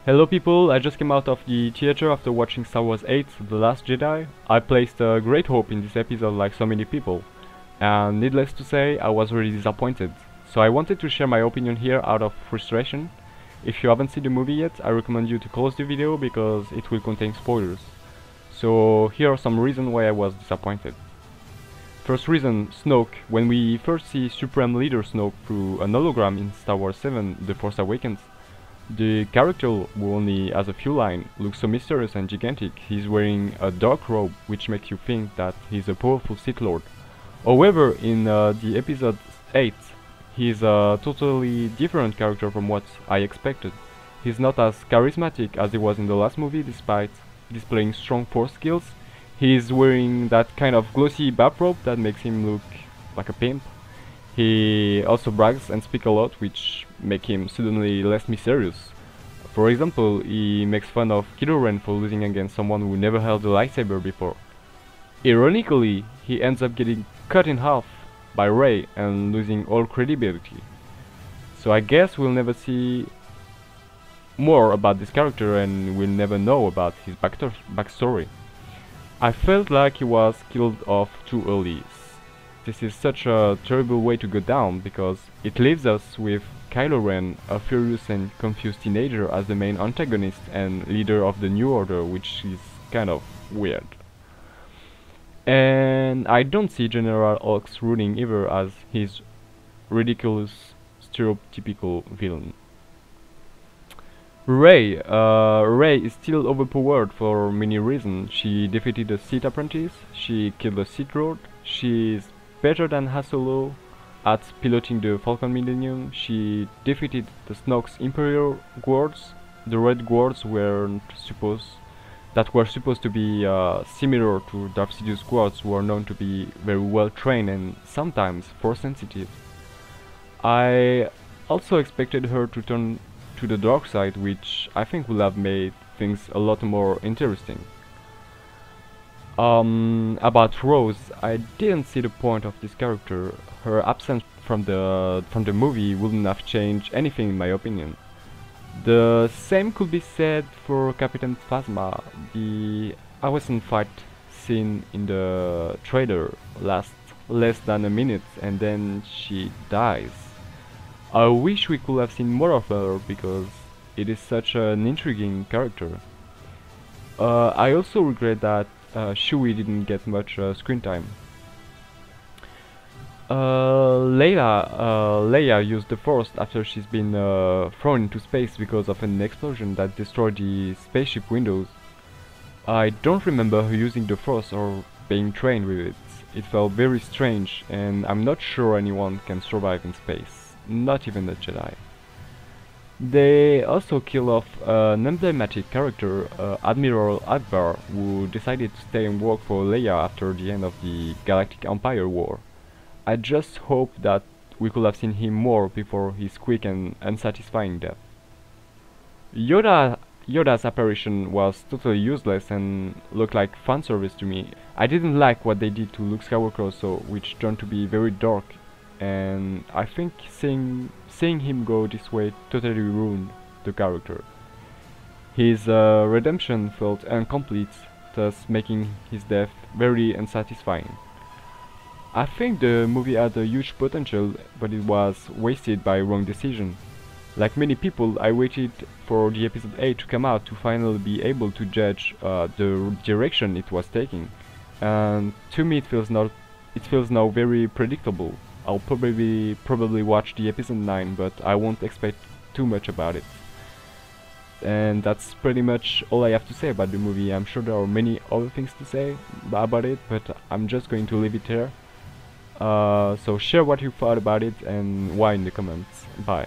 Hello people, I just came out of the theater after watching Star Wars VIII, The Last Jedi. I placed great hope in this episode like so many people, and needless to say, I was really disappointed. So I wanted to share my opinion here out of frustration. If you haven't seen the movie yet, I recommend you to close the video because it will contain spoilers. So here are some reasons why I was disappointed. First reason, Snoke. When we first see Supreme Leader Snoke through an hologram in Star Wars VII, The Force Awakens, the character, who only has a few lines, looks so mysterious and gigantic. He's wearing a dark robe, which makes you think that he's a powerful Sith Lord. However, in the episode 8, he's a totally different character from what I expected. He's not as charismatic as he was in the last movie, despite displaying strong force skills. He's wearing that kind of glossy bathrobe that makes him look like a pimp. He also brags and speaks a lot, which make him suddenly less mysterious. For example, he makes fun of Kylo Ren for losing against someone who never held a lightsaber before. Ironically, he ends up getting cut in half by Rey and losing all credibility. So I guess we'll never see more about this character and we'll never know about his backstory. I felt like he was killed off too early. This is such a terrible way to go down because it leaves us with Kylo Ren, a furious and confused teenager, as the main antagonist and leader of the New Order, which is kind of weird. And I don't see General Hux ruling either as his ridiculous, stereotypical villain. Rey is still overpowered for many reasons. She defeated a Sith apprentice, she killed a Sith Lord, she's better than Han Solo at piloting the Falcon Millennium. She defeated the Snoke's Imperial Guards. The Red Guards were supposed to be similar to Darth Sidious's guards, who are known to be very well trained and sometimes force sensitive. I also expected her to turn to the dark side, which I think would have made things a lot more interesting. About Rose, I didn't see the point of this character. Her absence from the movie wouldn't have changed anything in my opinion. The same could be said for Captain Phasma. The Awesome fight scene in the trailer lasts less than a minute and then she dies. I wish we could have seen more of her because it is such an intriguing character. I also regret that Chewie didn't get much screen time. Leia used the Force after she's been thrown into space because of an explosion that destroyed the spaceship windows. I don't remember her using the Force or being trained with it. It felt very strange and I'm not sure anyone can survive in space, not even a Jedi. They also kill off an emblematic character, Admiral Akbar, who decided to stay and work for Leia after the end of the Galactic Empire War. I just hope that we could have seen him more before his quick and unsatisfying death. Yoda's apparition was totally useless and looked like fanservice to me. I didn't like what they did to Luke Skywalker, which turned to be very dark, and I think seeing him go this way totally ruined the character. His redemption felt incomplete, thus making his death very unsatisfying. I think the movie had a huge potential, but it was wasted by wrong decision. Like many people, I waited for the episode 8 to come out to finally be able to judge the direction it was taking, and to me it feels now very predictable. I'll probably watch the episode 9, but I won't expect too much about it. And that's pretty much all I have to say about the movie. I'm sure there are many other things to say about it, but I'm just going to leave it here. So share what you thought about it and why in the comments. Bye.